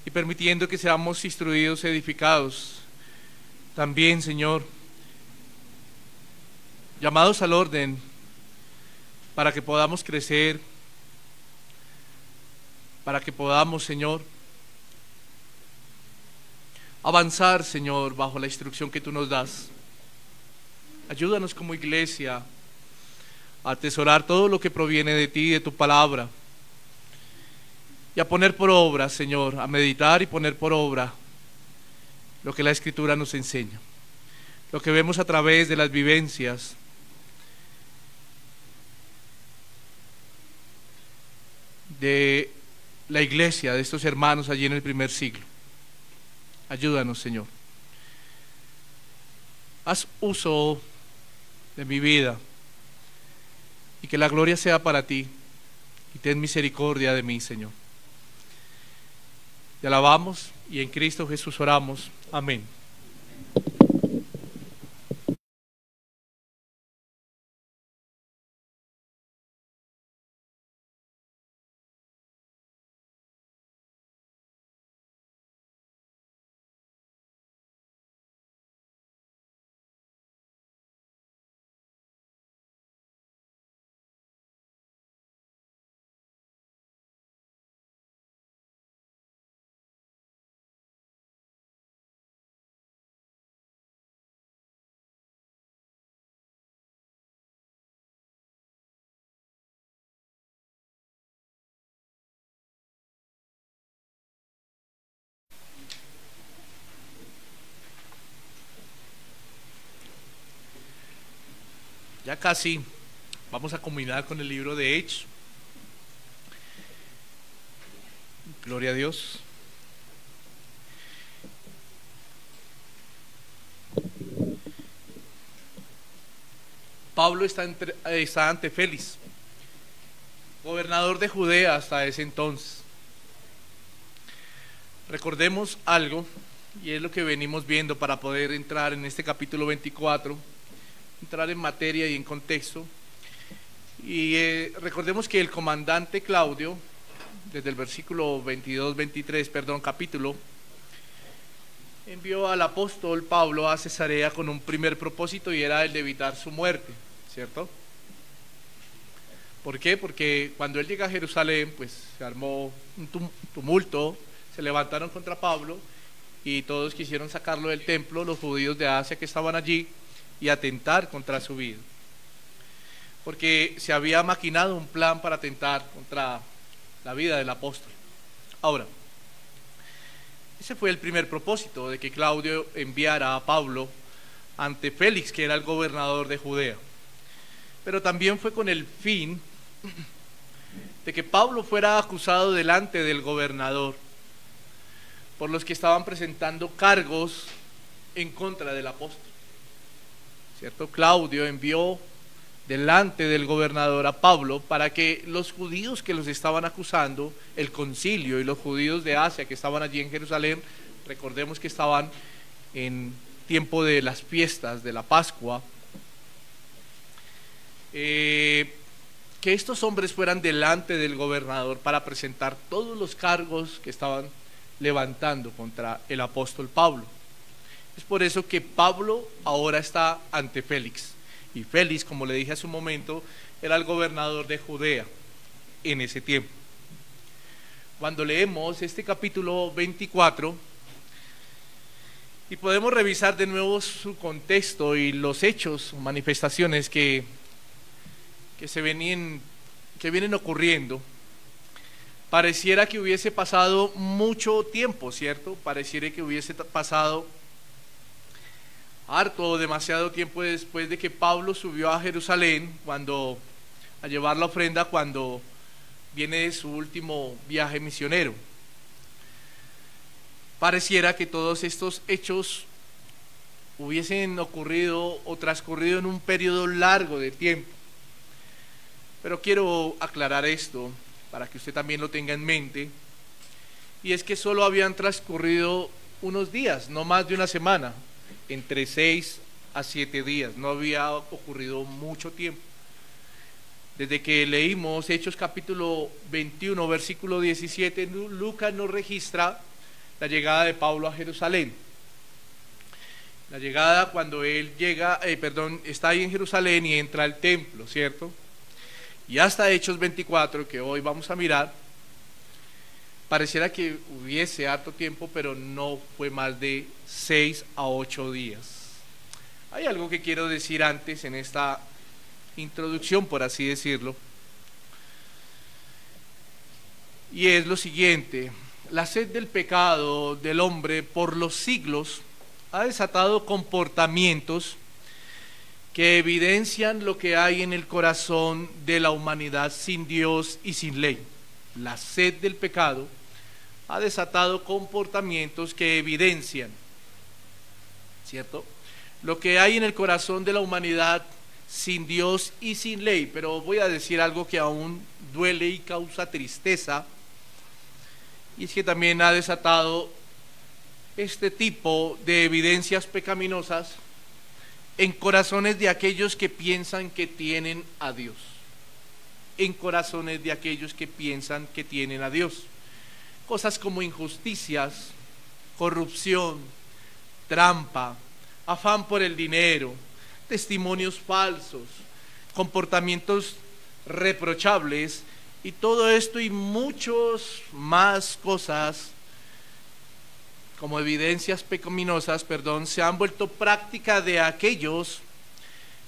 y permitiendo que seamos instruidos, edificados. También, Señor, llamados al orden para que podamos crecer, para que podamos, Señor, avanzar, Señor, bajo la instrucción que tú nos das. Ayúdanos como iglesia a atesorar todo lo que proviene de ti, de tu palabra, y a poner por obra, Señor, a meditar y poner por obra lo que la Escritura nos enseña, lo que vemos a través de las vivencias de la iglesia, de estos hermanos allí en el primer siglo. Ayúdanos, Señor. Haz uso de mi vida y que la gloria sea para ti, y ten misericordia de mí, Señor. Te alabamos y en Cristo Jesús oramos. Amén. Ya casi vamos a combinar con el libro de Hechos. Gloria a Dios. Pablo está ante Félix, gobernador de Judea hasta ese entonces. Recordemos algo, y es lo que venimos viendo para poder entrar en este capítulo 24, entrar en materia y en contexto. Y recordemos que el comandante Claudio, desde el versículo 22-23, capítulo, envió al apóstol Pablo a Cesarea con un primer propósito, y era el de evitar su muerte, ¿cierto? ¿Por qué? Porque cuando él llega a Jerusalén, pues se armó un tumulto, se levantaron contra Pablo y todos quisieron sacarlo del templo, los judíos de Asia que estaban allí, y atentar contra su vida, porque se había maquinado un plan para atentar contra la vida del apóstol. Ahora, ese fue el primer propósito, de que Claudio enviara a Pablo ante Félix, que era el gobernador de Judea. Pero también fue con el fin de que Pablo fuera acusado delante del gobernador por los que estaban presentando cargos en contra del apóstol, ¿cierto? Claudio envió delante del gobernador a Pablo para que los judíos que los estaban acusando, el concilio y los judíos de Asia que estaban allí en Jerusalén, recordemos que estaban en tiempo de las fiestas de la Pascua, que estos hombres fueran delante del gobernador para presentar todos los cargos que estaban levantando contra el apóstol Pablo. Es por eso que Pablo ahora está ante Félix. Y Félix, como le dije hace un momento, era el gobernador de Judea en ese tiempo. Cuando leemos este capítulo 24, y podemos revisar de nuevo su contexto y los hechos o manifestaciones que vienen ocurriendo, pareciera que hubiese pasado mucho tiempo, ¿cierto? Pareciera que hubiese pasado harto o demasiado tiempo después de que Pablo subió a Jerusalén a llevar la ofrenda, cuando viene de su último viaje misionero. Pareciera que todos estos hechos hubiesen ocurrido o transcurrido en un periodo largo de tiempo. Pero quiero aclarar esto para que usted también lo tenga en mente, y es que solo habían transcurrido unos días, no más de una semana, entre 6 a 7 días, no había ocurrido mucho tiempo. Desde que leímos Hechos capítulo 21, versículo 17, Lucas nos registra la llegada de Pablo a Jerusalén. La llegada cuando él llega, está ahí en Jerusalén y entra al templo, ¿cierto? Y hasta Hechos 24, que hoy vamos a mirar, pareciera que hubiese harto tiempo, pero no fue más de 6 a 8 días. Hay algo que quiero decir antes en esta introducción, por así decirlo, y es lo siguiente: la sed del pecado del hombre por los siglos ha desatado comportamientos que evidencian lo que hay en el corazón de la humanidad sin Dios y sin ley. La sed del pecado ha desatado comportamientos que evidencian, ¿cierto?, lo que hay en el corazón de la humanidad sin Dios y sin ley. Pero voy a decir algo que aún duele y causa tristeza, y es que también ha desatado este tipo de evidencias pecaminosas en corazones de aquellos que piensan que tienen a Dios. En corazones de aquellos que piensan que tienen a Dios. Cosas como injusticias, corrupción, trampa, afán por el dinero, testimonios falsos, comportamientos reprochables, y todo esto y muchos más cosas como evidencias pecaminosas, se han vuelto práctica de aquellos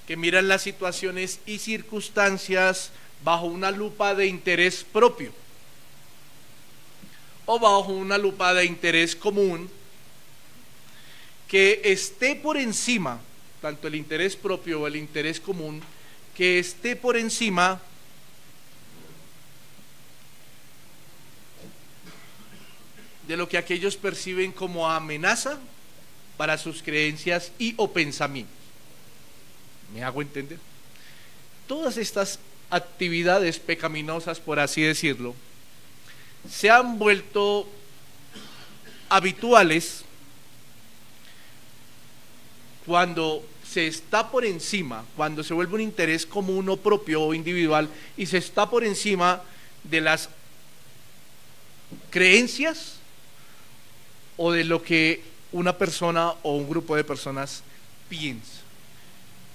que miran las situaciones y circunstancias bajo una lupa de interés propio o bajo una lupa de interés común, que esté por encima, tanto el interés propio o el interés común, que esté por encima de lo que aquellos perciben como amenaza para sus creencias y o pensamientos. ¿Me hago entender? Todas estas actividades pecaminosas, por así decirlo, se han vuelto habituales cuando se está por encima, cuando se vuelve un interés común o propio o individual y se está por encima de las creencias o de lo que una persona o un grupo de personas piensa.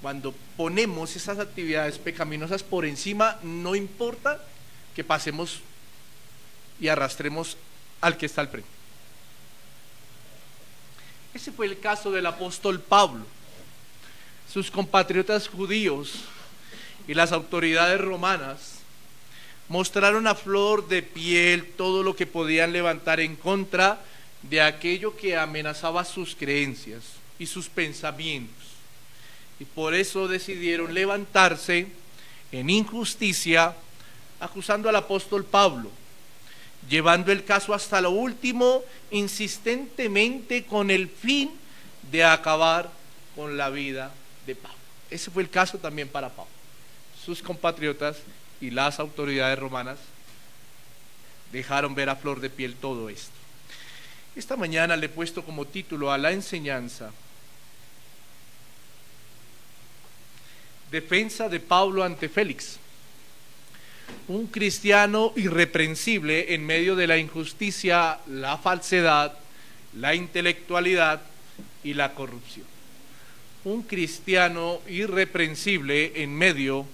Cuando ponemos esas actividades pecaminosas por encima, no importa que pasemos y arrastremos al que está al frente. Ese fue el caso del apóstol Pablo. Sus compatriotas judíos y las autoridades romanas mostraron a flor de piel todo lo que podían levantar en contra de aquello que amenazaba sus creencias y sus pensamientos, y por eso decidieron levantarse en injusticia acusando al apóstol Pablo, llevando el caso hasta lo último insistentemente con el fin de acabar con la vida de Pablo. Ese fue el caso también para Pablo. Sus compatriotas y las autoridades romanas dejaron ver a flor de piel todo esto. Esta mañana le he puesto como título a la enseñanza: Defensa de Pablo ante Félix. Un cristiano irreprensible en medio de la injusticia, la falsedad, la intelectualidad y la corrupción. Un cristiano irreprensible en medio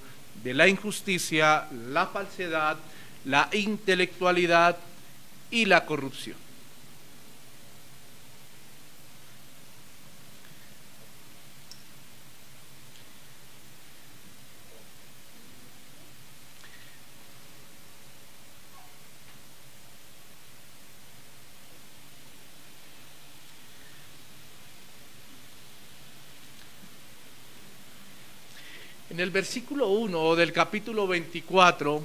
de la injusticia, la falsedad, la intelectualidad y la corrupción. En el versículo 1 del capítulo 24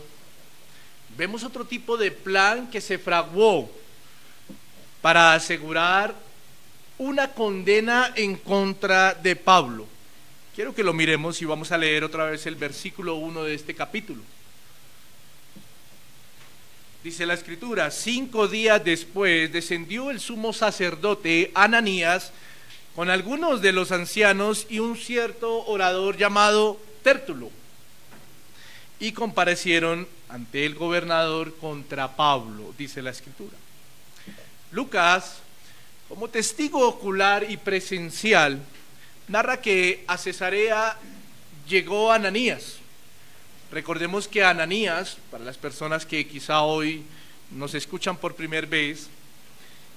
vemos otro tipo de plan que se fraguó para asegurar una condena en contra de Pablo. Quiero que lo miremos y vamos a leer otra vez el versículo 1 de este capítulo. Dice la Escritura: 5 días después descendió el sumo sacerdote Ananías con algunos de los ancianos y un cierto orador llamado Tértulo, y comparecieron ante el gobernador contra Pablo, dice la Escritura. Lucas Como testigo ocular y presencial, narra que a Cesarea llegó Ananías. Recordemos que Ananías, para las personas que quizá hoy nos escuchan por primera vez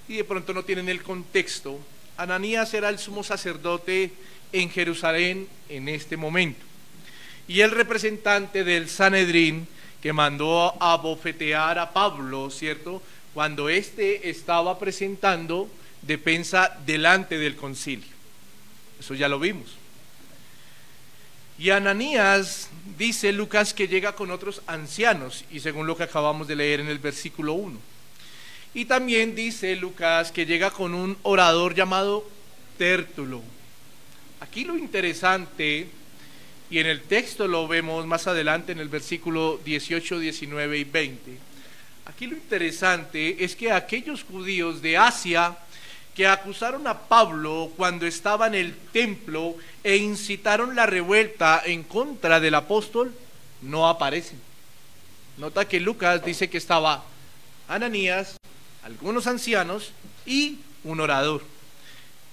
y de pronto no tienen el contexto, Ananías era el sumo sacerdote en Jerusalén en este momento y el representante del Sanedrín que mandó a bofetear a Pablo, ¿cierto?, cuando éste estaba presentando defensa delante del concilio. Eso ya lo vimos. Y Ananías, dice Lucas, que llega con otros ancianos, y según lo que acabamos de leer en el versículo 1. Y también dice Lucas que llega con un orador llamado Tértulo. Aquí lo interesante, y en el texto lo vemos más adelante en el versículo 18, 19 y 20, aquí lo interesante es que aquellos judíos de Asia que acusaron a Pablo cuando estaba en el templo e incitaron la revuelta en contra del apóstol, no aparecen. Nota que Lucas dice que estaba Ananías, algunos ancianos y un orador.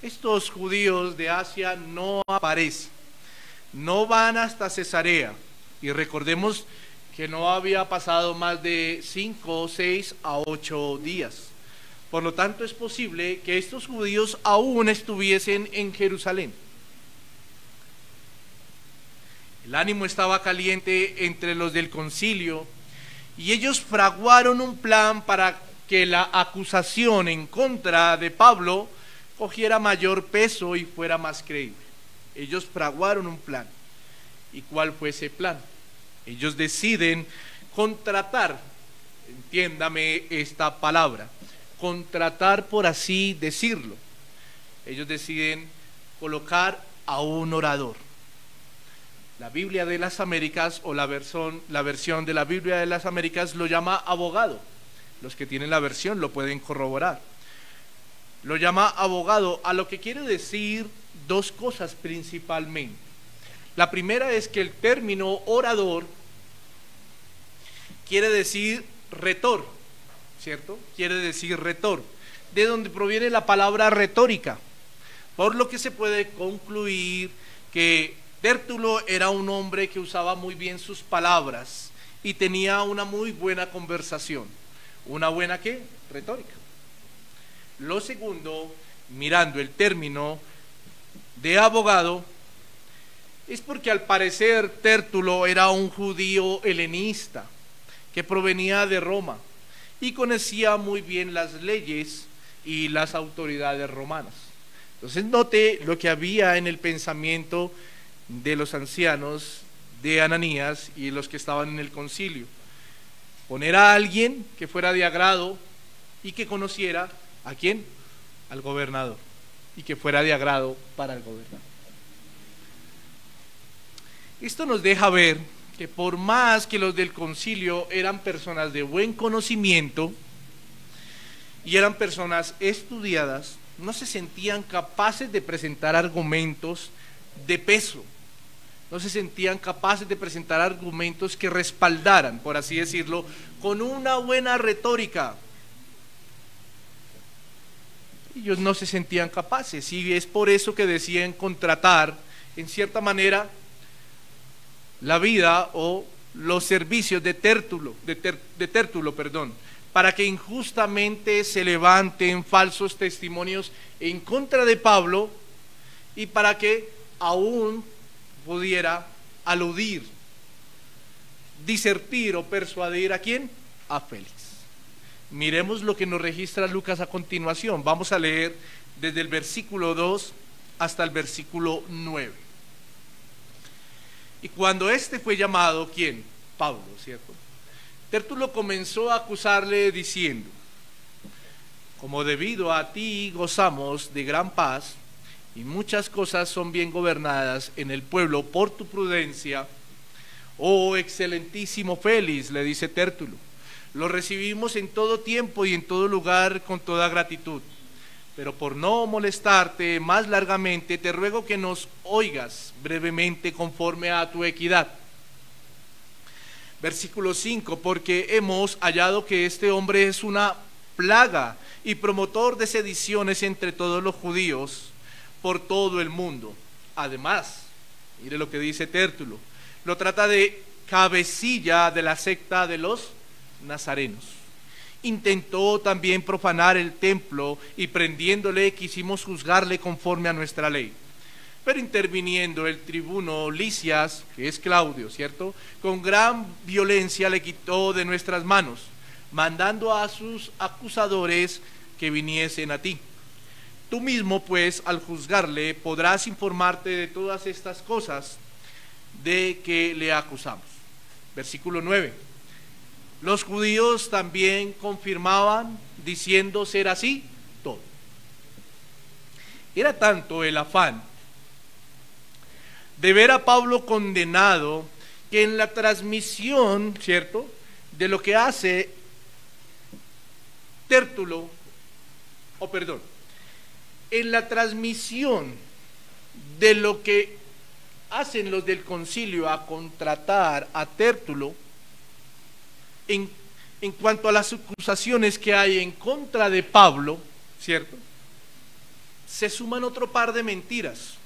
Estos judíos de Asia no aparecen, no van hasta Cesarea, y recordemos que no había pasado más de 5, 6 a 8 días. Por lo tanto, es posible que estos judíos aún estuviesen en Jerusalén. El ánimo estaba caliente entre los del concilio y ellos fraguaron un plan para que la acusación en contra de Pablo cogiera mayor peso y fuera más creíble. Ellos fraguaron un plan. ¿Y cuál fue ese plan? Ellos deciden contratar, entiéndame esta palabra, contratar, por así decirlo. Ellos deciden colocar a un orador. La Biblia de las Américas, o la versión de la Biblia de las Américas lo llama abogado. Los que tienen la versión lo pueden corroborar. Lo llama abogado, a lo que quiere decir dos cosas principalmente. La primera es que el término orador quiere decir retor, ¿cierto? Quiere decir retor, de donde proviene la palabra retórica, por lo que se puede concluir que Tértulo era un hombre que usaba muy bien sus palabras y tenía una muy buena conversación. ¿Una buena qué? Retórica. Lo segundo, mirando el término de abogado, es porque al parecer Tértulo era un judío helenista que provenía de Roma y conocía muy bien las leyes y las autoridades romanas. Entonces note lo que había en el pensamiento de los ancianos de Ananías y los que estaban en el concilio. Poner a alguien que fuera de agrado y que conociera ¿a quién? Al gobernador, y que fuera de agrado para el gobernador. Esto nos deja ver que por más que los del concilio eran personas de buen conocimiento y eran personas estudiadas, no se sentían capaces de presentar argumentos de peso, no se sentían capaces de presentar argumentos que respaldaran, por así decirlo, con una buena retórica. Ellos no se sentían capaces, y es por eso que deciden contratar, en cierta manera, la vida o los servicios de Tértulo, para que injustamente se levanten falsos testimonios en contra de Pablo y para que aún pudiera aludir, disertir o persuadir ¿a quién? A Félix. Miremos lo que nos registra Lucas a continuación. Vamos a leer desde el versículo 2 hasta el versículo 9. Y cuando éste fue llamado, ¿quién? Pablo, ¿cierto? Tértulo comenzó a acusarle diciendo: como debido a ti gozamos de gran paz, y muchas cosas son bien gobernadas en el pueblo por tu prudencia, oh excelentísimo Félix, le dice Tértulo, lo recibimos en todo tiempo y en todo lugar con toda gratitud. Pero por no molestarte más largamente, te ruego que nos oigas brevemente conforme a tu equidad. Versículo 5, porque hemos hallado que este hombre es una plaga y promotor de sediciones entre todos los judíos por todo el mundo. Además, mire lo que dice Tértulo, lo trata de cabecilla de la secta de los nazarenos. Intentó también profanar el templo y prendiéndole quisimos juzgarle conforme a nuestra ley. Pero interviniendo el tribuno Licias, que es Claudio, ¿cierto?, con gran violencia le quitó de nuestras manos, mandando a sus acusadores que viniesen a ti. Tú mismo, pues, al juzgarle, podrás informarte de todas estas cosas de que le acusamos. Versículo 9. Los judíos también confirmaban, diciendo ser así todo. Era tanto el afán de ver a Pablo condenado que en la transmisión, ¿cierto?, de lo que hace Tértulo, en la transmisión de lo que hacen los del concilio a contratar a Tértulo, en cuanto a las acusaciones que hay en contra de Pablo, ¿cierto?, se suman otro par de mentiras,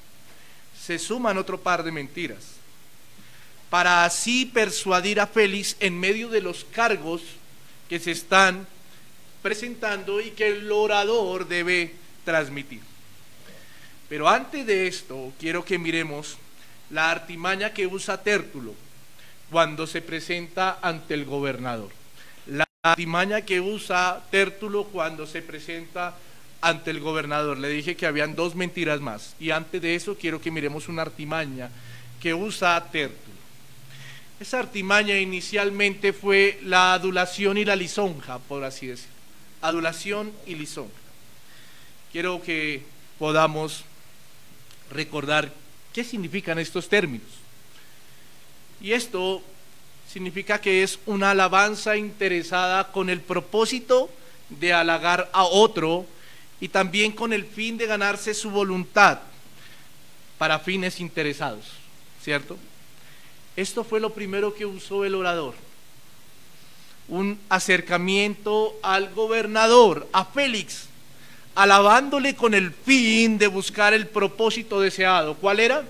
para así persuadir a Félix en medio de los cargos que se están presentando y que el orador debe transmitir. Pero antes de esto, quiero que miremos la artimaña que usa Tértulo cuando se presenta ante el gobernador. La artimaña que usa Tértulo cuando se presenta ante el gobernador. Le dije que habían dos mentiras más. Y antes de eso, quiero que miremos una artimaña que usa Tértulo. Esa artimaña inicialmente fue la adulación y la lisonja, por así decirlo. Adulación y lisonja. Quiero que podamos recordar qué significan estos términos. Y esto significa que es una alabanza interesada con el propósito de halagar a otro y también con el fin de ganarse su voluntad para fines interesados, ¿cierto? Esto fue lo primero que usó el orador. Un acercamiento al gobernador, a Félix, alabándole con el fin de buscar el propósito deseado. ¿Cuál era?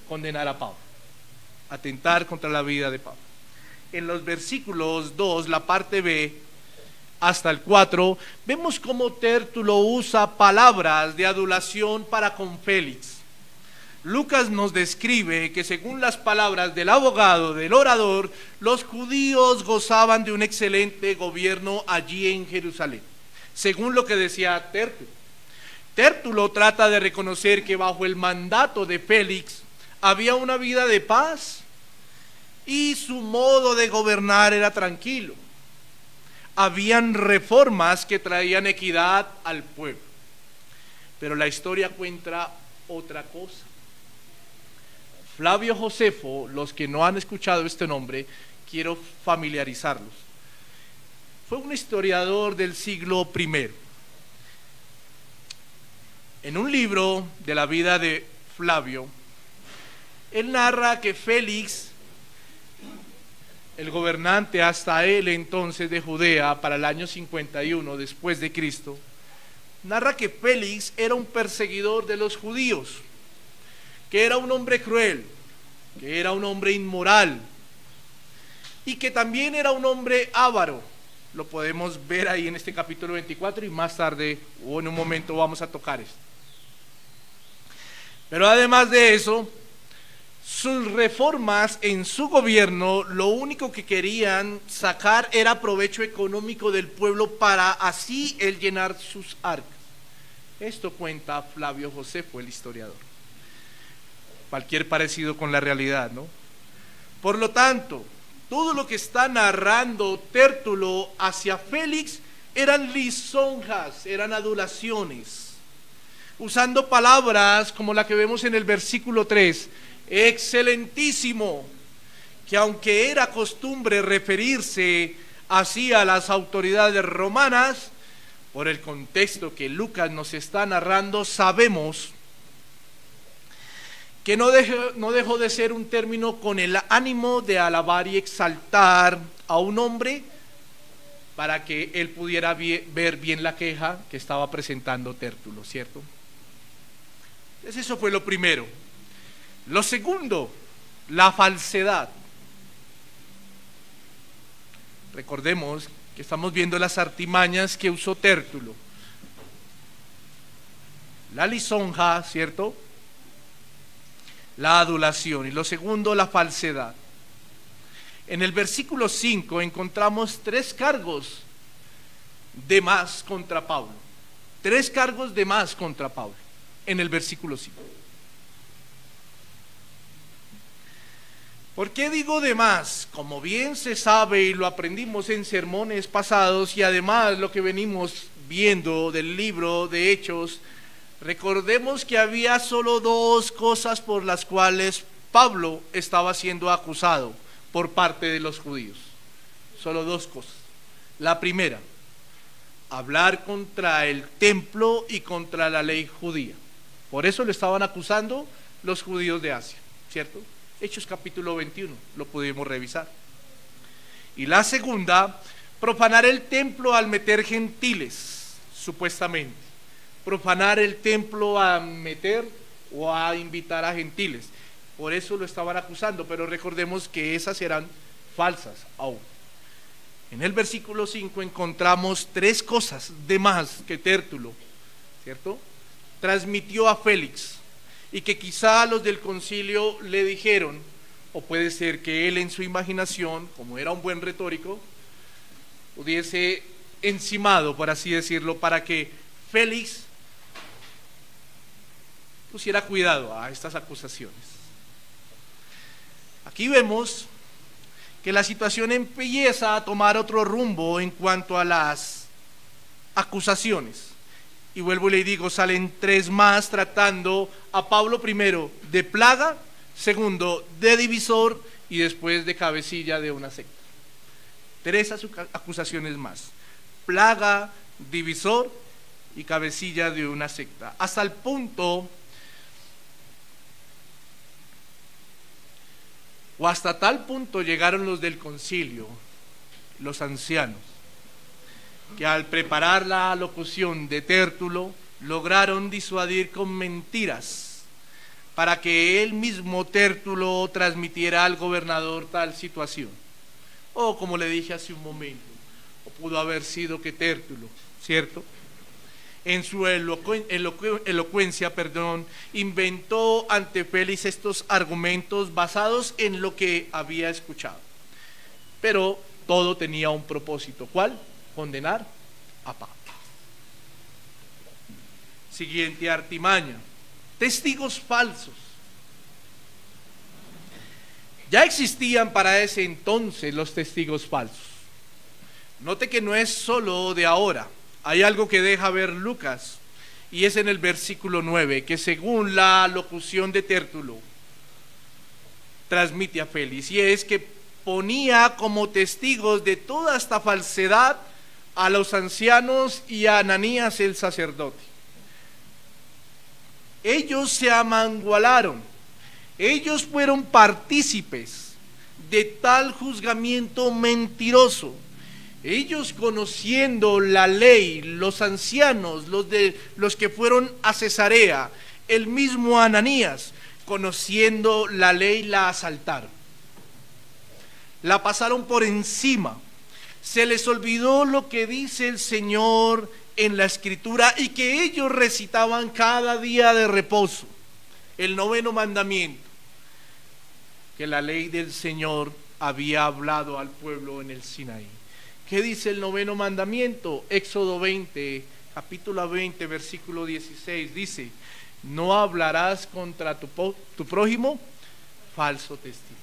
Condenar a Pablo, atentar contra la vida de Pablo. En los versículos 2, la parte B, hasta el 4, vemos cómo Tértulo usa palabras de adulación para con Félix. Lucas nos describe que según las palabras del abogado, del orador, los judíos gozaban de un excelente gobierno allí en Jerusalén, según lo que decía Tértulo. Tértulo trata de reconocer que bajo el mandato de Félix había una vida de paz y su modo de gobernar era tranquilo. Habían reformas que traían equidad al pueblo. Pero la historia cuenta otra cosa. Flavio Josefo, los que no han escuchado este nombre, quiero familiarizarlos. Fue un historiador del siglo I. En un libro de la vida de Flavio, él narra que Félix, el gobernante hasta él entonces de Judea para el año 51 después de Cristo, narra que Félix era un perseguidor de los judíos, que era un hombre cruel, que era un hombre inmoral y que también era un hombre avaro. Lo podemos ver ahí en este capítulo 24 y más tarde o en un momento vamos a tocar esto. Pero además de eso, sus reformas en su gobierno, lo único que querían sacar era provecho económico del pueblo para así él llenar sus arcas. Esto cuenta Flavio Josefo, el historiador. Cualquier parecido con la realidad, ¿no? Por lo tanto, todo lo que está narrando Tértulo hacia Félix eran lisonjas, eran adulaciones, usando palabras como la que vemos en el versículo 3, excelentísimo, que aunque era costumbre referirse así a las autoridades romanas, por el contexto que Lucas nos está narrando, sabemos que no dejó de ser un término con el ánimo de alabar y exaltar a un hombre para que él pudiera ver bien la queja que estaba presentando Tértulo, ¿cierto? Entonces eso fue lo primero. Lo segundo, la falsedad. Recordemos que estamos viendo las artimañas que usó Tértulo. La lisonja, ¿cierto? La adulación. Y lo segundo, la falsedad. En el versículo 5 encontramos 3 cargos de más contra Pablo. 3 cargos de más contra Pablo en el versículo 5. ¿Por qué digo de más? Como bien se sabe y lo aprendimos en sermones pasados y además lo que venimos viendo del libro de Hechos, recordemos que había solo 2 cosas por las cuales Pablo estaba siendo acusado por parte de los judíos. Solo 2 cosas. La primera, hablar contra el templo y contra la ley judía. Por eso lo estaban acusando los judíos de Asia, ¿cierto? Hechos capítulo 21, lo pudimos revisar. Y la segunda, profanar el templo al meter gentiles, supuestamente. Profanar el templo a meter o a invitar a gentiles. Por eso lo estaban acusando, pero recordemos que esas eran falsas aún. En el versículo 5 encontramos 3 cosas de más que Tértulo, ¿cierto?, transmitió a Félix, y que quizá los del concilio le dijeron, o puede ser que él en su imaginación, como era un buen retórico, hubiese encimado, por así decirlo, para que Félix pusiera cuidado a estas acusaciones. Aquí vemos que la situación empieza a tomar otro rumbo en cuanto a las acusaciones. Y vuelvo y le digo, salen 3 más tratando a Pablo primero de plaga, segundo de divisor y después de cabecilla de una secta. 3 acusaciones más: plaga, divisor y cabecilla de una secta. Hasta el punto, o hasta tal punto llegaron los del concilio, los ancianos, que al preparar la locución de Tértulo lograron disuadir con mentiras para que él mismo, Tértulo, transmitiera al gobernador tal situación. O como le dije hace un momento, o pudo haber sido que Tértulo, ¿cierto?, en su elocuencia, inventó ante Félix estos argumentos basados en lo que había escuchado. Pero todo tenía un propósito. ¿Cuál? Condenar a Pablo. Siguiente artimaña: testigos falsos. Ya existían para ese entonces los testigos falsos. Note que no es solo de ahora. Hay algo que deja ver Lucas, y es en el versículo 9, que según la locución de Tértulo transmite a Félix, y es que ponía como testigos de toda esta falsedad a los ancianos y a Ananías el sacerdote. Ellos se amangualaron, ellos fueron partícipes de tal juzgamiento mentiroso. Ellos, conociendo la ley, los ancianos, los que fueron a Cesarea, el mismo Ananías, conociendo la ley, la asaltaron, la pasaron por encima. Se les olvidó lo que dice el Señor en la Escritura y que ellos recitaban cada día de reposo, el 9º mandamiento, que la ley del Señor había hablado al pueblo en el Sinaí. ¿Qué dice el 9º mandamiento? Éxodo 20, capítulo 20, versículo 16, dice: no hablarás contra tu prójimo falso testigo.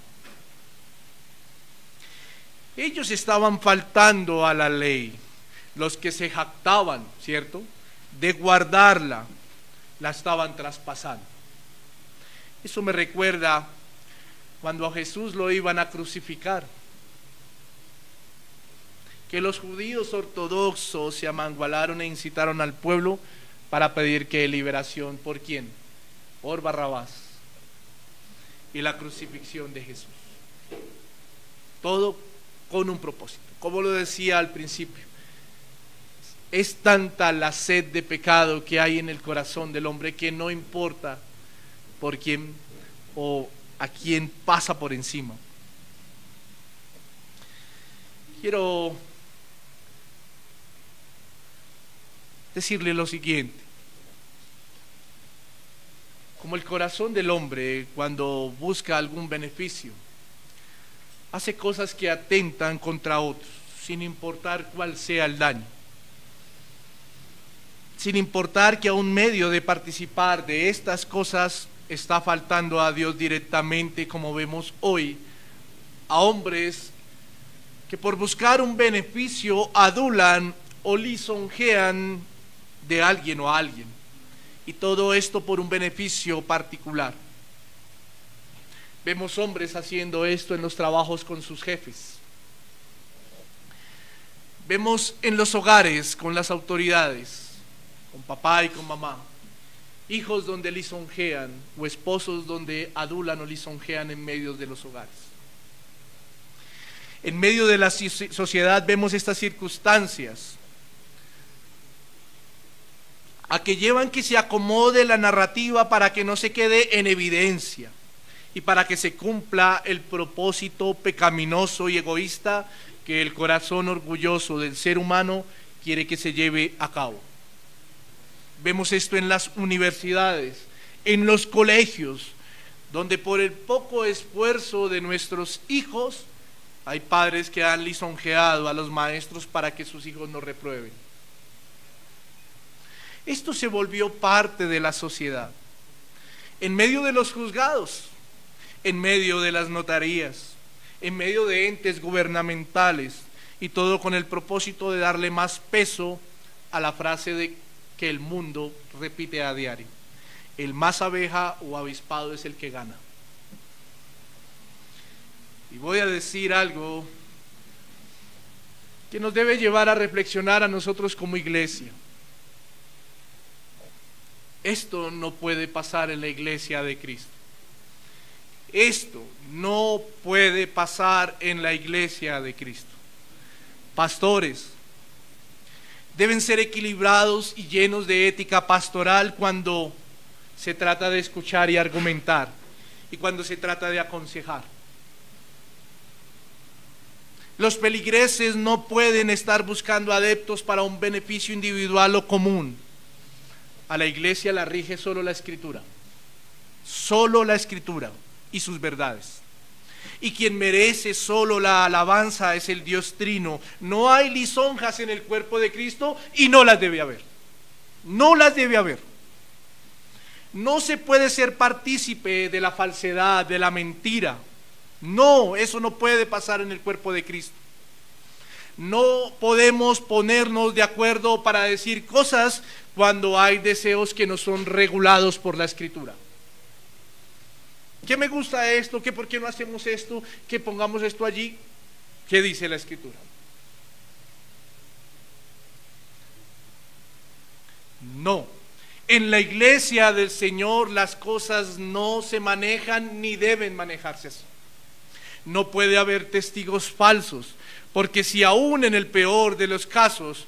Ellos estaban faltando a la ley, los que se jactaban, ¿cierto?, de guardarla, la estaban traspasando. Eso me recuerda cuando a Jesús lo iban a crucificar, que los judíos ortodoxos se amangualaron e incitaron al pueblo para pedir que liberación. ¿Por quién? Por Barrabás y la crucifixión de Jesús. Todo con un propósito. Como lo decía al principio, es tanta la sed de pecado que hay en el corazón del hombre que no importa por quién o a quién pasa por encima. Quiero decirle lo siguiente: como el corazón del hombre, cuando busca algún beneficio, hace cosas que atentan contra otros, sin importar cuál sea el daño, sin importar que a un medio de participar de estas cosas está faltando a Dios directamente, como vemos hoy, a hombres que por buscar un beneficio adulan o lisonjean de alguien o a alguien, y todo esto por un beneficio particular. Vemos hombres haciendo esto en los trabajos con sus jefes. Vemos en los hogares con las autoridades, con papá y con mamá, hijos donde lisonjean o esposos donde adulan o lisonjean en medio de los hogares. En medio de la sociedad vemos estas circunstancias a que llevan que se acomode la narrativa para que no se quede en evidencia y para que se cumpla el propósito pecaminoso y egoísta que el corazón orgulloso del ser humano quiere que se lleve a cabo. Vemos esto en las universidades, en los colegios, donde por el poco esfuerzo de nuestros hijos hay padres que han lisonjeado a los maestros para que sus hijos no reprueben. Esto se volvió parte de la sociedad. En medio de los juzgados, en medio de las notarías, en medio de entes gubernamentales, y todo con el propósito de darle más peso a la frase de que el mundo repite a diario: el más abeja o avispado es el que gana. Y voy a decir algo que nos debe llevar a reflexionar a nosotros como iglesia. Esto no puede pasar en la iglesia de Cristo. Esto no puede pasar en la iglesia de Cristo. Pastores deben ser equilibrados y llenos de ética pastoral cuando se trata de escuchar y argumentar, y cuando se trata de aconsejar. Los feligreses no pueden estar buscando adeptos para un beneficio individual o común. A la iglesia la rige solo la Escritura y sus verdades. Y quien merece solo la alabanza es el Dios Trino. No hay lisonjas en el cuerpo de Cristo y no las debe haber. No las debe haber. No se puede ser partícipe de la falsedad, de la mentira. No, eso no puede pasar en el cuerpo de Cristo. No podemos ponernos de acuerdo para decir cosas cuando hay deseos que no son regulados por la Escritura. ¿Qué me gusta esto? ¿Qué por qué no hacemos esto? ¿Qué pongamos esto allí? ¿Qué dice la Escritura? No. En la iglesia del Señor las cosas no se manejan ni deben manejarse así. No puede haber testigos falsos, porque si aún en el peor de los casos,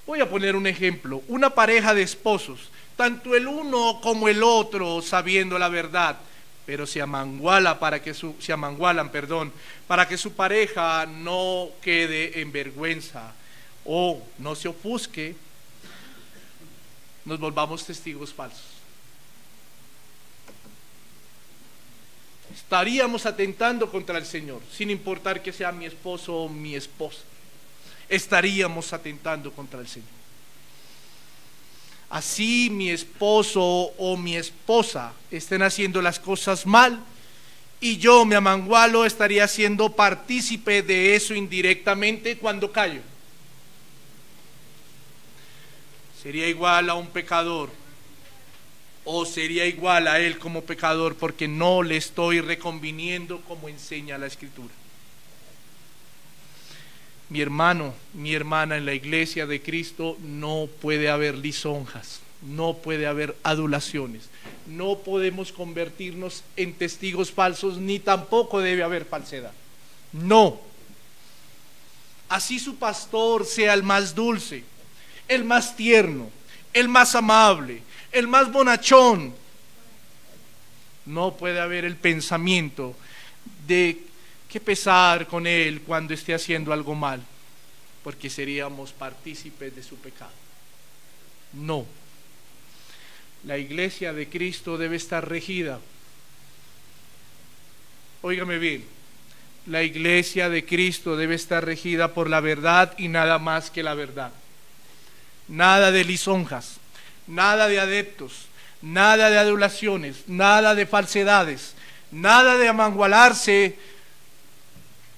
voy a poner un ejemplo, una pareja de esposos, tanto el uno como el otro sabiendo la verdad, pero se amangualan para que su pareja no quede en vergüenza o no se ofusque, nos volvamos testigos falsos. Estaríamos atentando contra el Señor, sin importar que sea mi esposo o mi esposa. Estaríamos atentando contra el Señor. Así mi esposo o mi esposa estén haciendo las cosas mal y yo me amangualo, estaría siendo partícipe de eso indirectamente cuando callo. Sería igual a un pecador, o sería igual a él como pecador, porque no le estoy reconviniendo como enseña la Escritura. Mi hermano, mi hermana, en la iglesia de Cristo no puede haber lisonjas, no puede haber adulaciones, no podemos convertirnos en testigos falsos, ni tampoco debe haber falsedad. No. así su pastor sea el más dulce, el más tierno, el más amable, el más bonachón, no puede haber el pensamiento de qué pesar con él cuando esté haciendo algo mal, porque seríamos partícipes de su pecado. No. La iglesia de Cristo debe estar regida. Óigame bien, la iglesia de Cristo debe estar regida por la verdad y nada más que la verdad. Nada de lisonjas, nada de adeptos, nada de adulaciones, nada de falsedades, nada de amangualarse,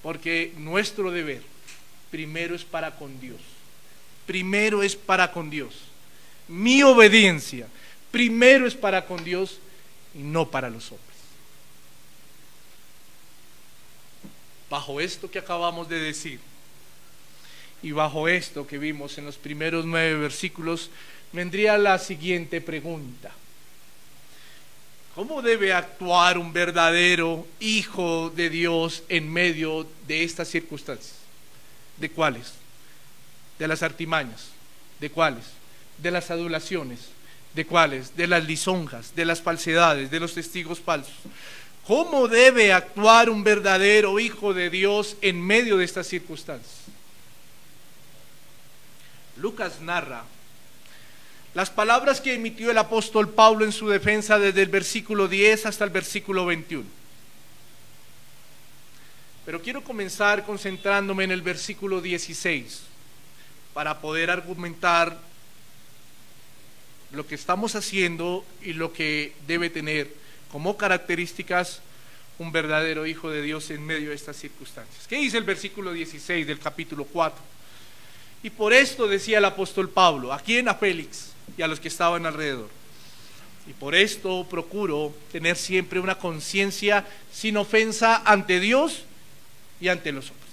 porque nuestro deber primero es para con Dios. Primero es para con Dios. Mi obediencia primero es para con Dios y no para los hombres. Bajo esto que acabamos de decir y bajo esto que vimos en los primeros 9 versículos, vendría la siguiente pregunta: ¿cómo debe actuar un verdadero hijo de Dios en medio de estas circunstancias? ¿De cuáles? De las artimañas. ¿De cuáles? De las adulaciones. ¿De cuáles? De las lisonjas, de las falsedades, de los testigos falsos. ¿Cómo debe actuar un verdadero hijo de Dios en medio de estas circunstancias? Lucas narra las palabras que emitió el apóstol Pablo en su defensa desde el versículo 10 hasta el versículo 21. Pero quiero comenzar concentrándome en el versículo 16 para poder argumentar lo que estamos haciendo y lo que debe tener como características un verdadero hijo de Dios en medio de estas circunstancias. ¿Qué dice el versículo 16 del capítulo 4? Y por esto decía el apóstol Pablo, ¿a quién? A Félix y a los que estaban alrededor. Y por esto procuro tener siempre una conciencia sin ofensa ante Dios y ante los hombres.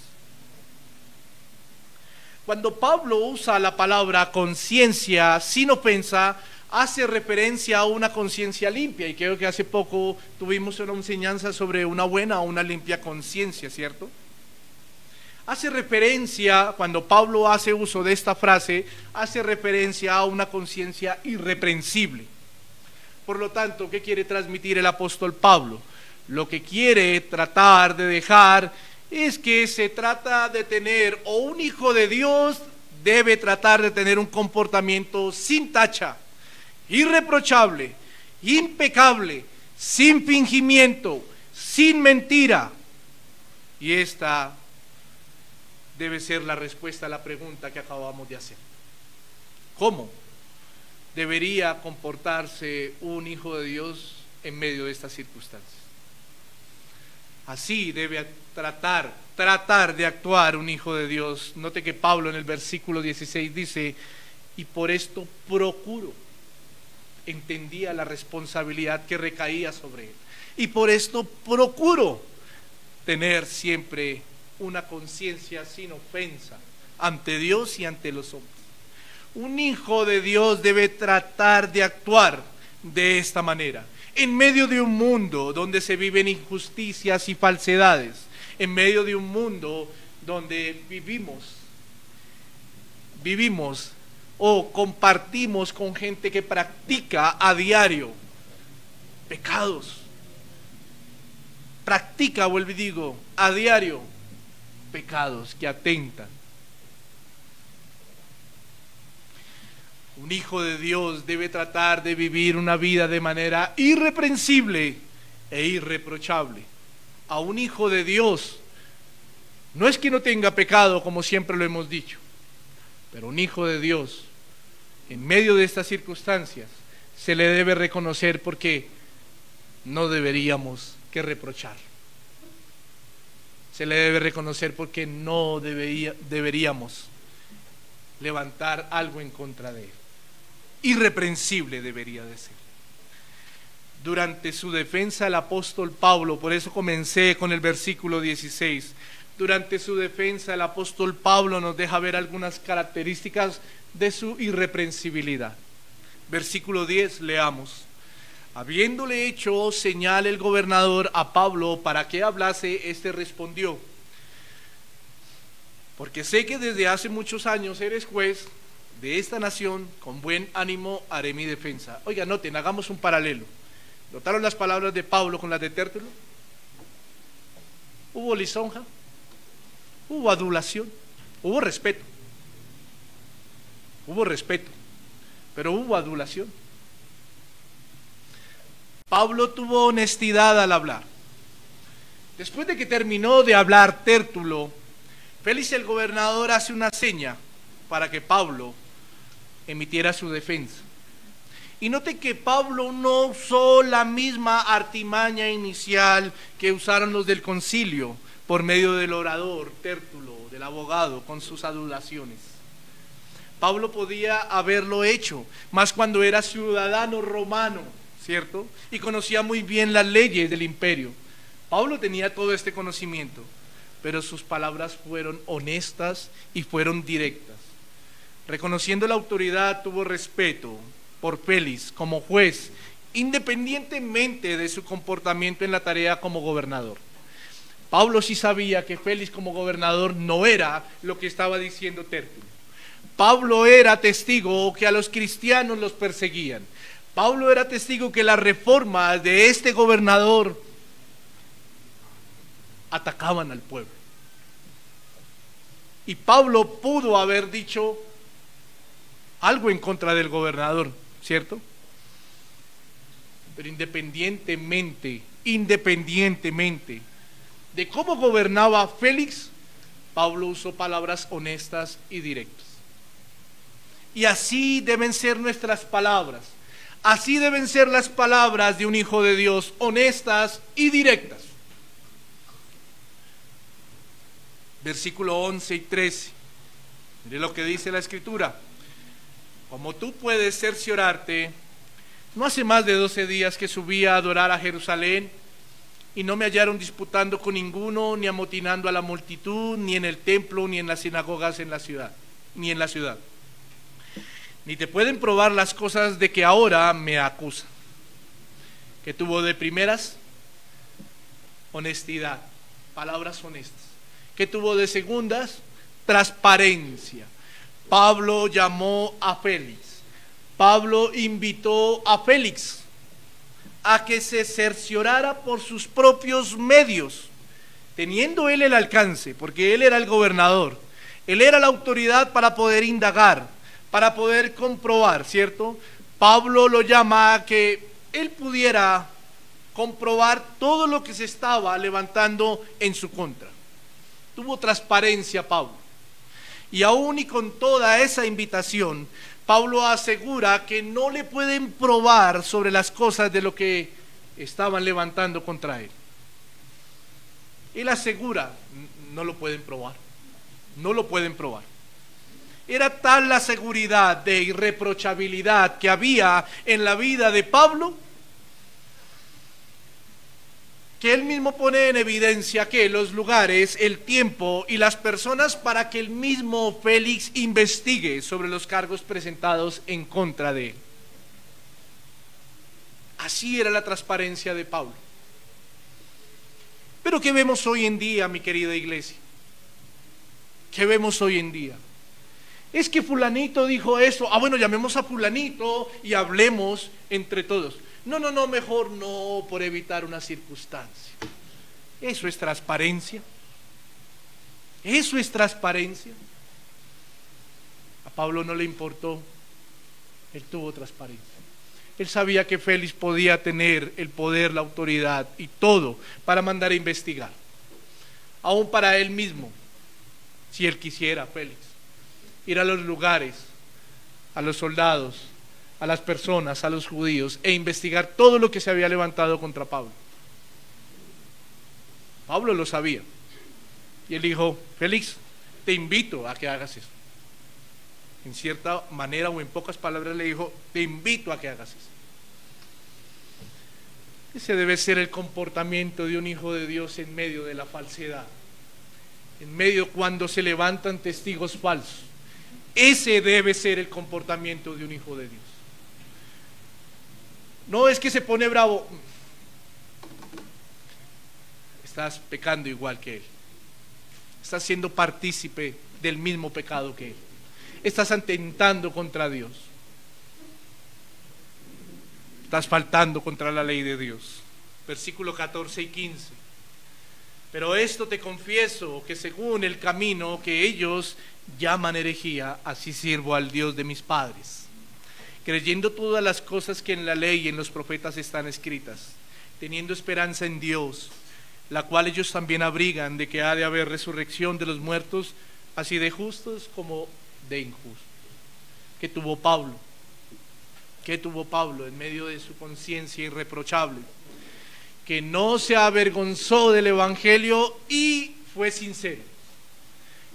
Cuando Pablo usa la palabra conciencia sin ofensa, hace referencia a una conciencia limpia, y creo que hace poco tuvimos una enseñanza sobre una buena o una limpia conciencia, ¿cierto? Hace referencia, cuando Pablo hace uso de esta frase, hace referencia a una conciencia irreprensible. Por lo tanto, ¿qué quiere transmitir el apóstol Pablo? Lo que quiere tratar de dejar es que se trata de tener, o un hijo de Dios debe tratar de tener un comportamiento sin tacha, irreprochable, impecable, sin fingimiento, sin mentira. Y esta debe ser la respuesta a la pregunta que acabamos de hacer. ¿Cómo debería comportarse un hijo de Dios en medio de estas circunstancias? Así debe tratar de actuar un hijo de Dios. Note que Pablo en el versículo 16 dice, y por esto procuro. Entendía la responsabilidad que recaía sobre él. Y por esto procuro tener siempre una conciencia sin ofensa ante Dios y ante los hombres. Un hijo de Dios debe tratar de actuar de esta manera. En medio de un mundo donde se viven injusticias y falsedades, en medio de un mundo donde vivimos o compartimos con gente que practica a diario pecados, vuelvo y digo, a diario pecados que atentan. Un hijo de Dios debe tratar de vivir una vida de manera irreprensible e irreprochable. A un hijo de Dios no es que no tenga pecado, como siempre lo hemos dicho, pero un hijo de Dios en medio de estas circunstancias se le debe reconocer, porque no deberíamos que reprochar. Se le debe reconocer porque no deberíamos levantar algo en contra de él. Irreprensible debería de ser. Durante su defensa el apóstol Pablo, por eso comencé con el versículo 16, durante su defensa el apóstol Pablo nos deja ver algunas características de su irreprensibilidad. Versículo 10, leamos. Habiéndole hecho señal el gobernador a Pablo para que hablase, éste respondió: porque sé que desde hace muchos años eres juez de esta nación, con buen ánimo haré mi defensa. Oiga, noten, hagamos un paralelo. ¿Notaron las palabras de Pablo con las de Tértulo? Hubo lisonja, hubo adulación, hubo respeto, pero hubo adulación. Pablo tuvo honestidad al hablar. Después de que terminó de hablar Tértulo, Félix el gobernador hace una seña para que Pablo emitiera su defensa. Y note que Pablo no usó la misma artimaña inicial que usaron los del concilio por medio del orador Tértulo, del abogado, con sus adulaciones. Pablo podía haberlo hecho, más cuando era ciudadano romano, ¿cierto? Y conocía muy bien las leyes del imperio. Pablo tenía todo este conocimiento, pero sus palabras fueron honestas y fueron directas. Reconociendo la autoridad, tuvo respeto por Félix como juez, independientemente de su comportamiento en la tarea como gobernador. Pablo sí sabía que Félix como gobernador no era lo que estaba diciendo Tértulo. Pablo era testigo que a los cristianos los perseguían. Pablo era testigo que las reformas de este gobernador atacaban al pueblo. Y Pablo pudo haber dicho algo en contra del gobernador, ¿cierto? Pero independientemente de cómo gobernaba Félix, Pablo usó palabras honestas y directas. Y así deben ser nuestras palabras. Así deben ser las palabras de un hijo de Dios, honestas y directas. Versículo 11 y 13. Mire lo que dice la Escritura. Como tú puedes cerciorarte, no hace más de 12 días que subí a adorar a Jerusalén, y no me hallaron disputando con ninguno, ni amotinando a la multitud, ni en el templo, ni en las sinagogas en la ciudad, ni en la ciudad. Ni te pueden probar las cosas de que ahora me acusan. Que tuvo de primeras honestidad, palabras honestas. Que tuvo de segundas transparencia. Pablo llamó a Félix. Pablo invitó a Félix a que se cerciorara por sus propios medios, teniendo él el alcance, porque él era el gobernador, él era la autoridad para poder indagar, para poder comprobar, ¿cierto? Pablo lo llama a que él pudiera comprobar todo lo que se estaba levantando en su contra. Tuvo transparencia Pablo. Y aún y con toda esa invitación, Pablo asegura que no le pueden probar sobre las cosas de lo que estaban levantando contra él. Él asegura, no lo pueden probar, no lo pueden probar. Era tal la seguridad de irreprochabilidad que había en la vida de Pablo, que él mismo pone en evidencia que los lugares, el tiempo y las personas para que el mismo Félix investigue sobre los cargos presentados en contra de él. Así era la transparencia de Pablo. Pero ¿qué vemos hoy en día, mi querida iglesia? ¿Qué vemos hoy en día? Es que fulanito dijo eso. Bueno, llamemos a fulanito y hablemos entre todos. No, mejor no, por evitar una circunstancia. Eso es transparencia. Eso es transparencia. A Pablo no le importó. Él tuvo transparencia. Él sabía que Félix podía tener el poder, la autoridad y todo para mandar a investigar. Aún para él mismo, si él quisiera, Félix, ir a los lugares, a los soldados, a las personas, a los judíos, e investigar todo lo que se había levantado contra Pablo. Pablo lo sabía. Y él dijo: Félix, te invito a que hagas eso. En cierta manera o en pocas palabras le dijo: te invito a que hagas eso. Ese debe ser el comportamiento de un hijo de Dios en medio de la falsedad, en medio cuando se levantan testigos falsos. Ese debe ser el comportamiento de un hijo de Dios. No es que se pone bravo. Estás pecando igual que él. Estás siendo partícipe del mismo pecado que él. Estás atentando contra Dios. Estás faltando contra la ley de Dios. Versículo 14 y 15. Pero esto te confieso, que según el camino que ellos llaman herejía, así sirvo al Dios de mis padres, creyendo todas las cosas que en la ley y en los profetas están escritas, teniendo esperanza en Dios, la cual ellos también abrigan, de que ha de haber resurrección de los muertos, así de justos como de injustos. ¿Qué tuvo Pablo? ¿Qué tuvo Pablo en medio de su conciencia irreprochable? Que no se avergonzó del Evangelio y fue sincero.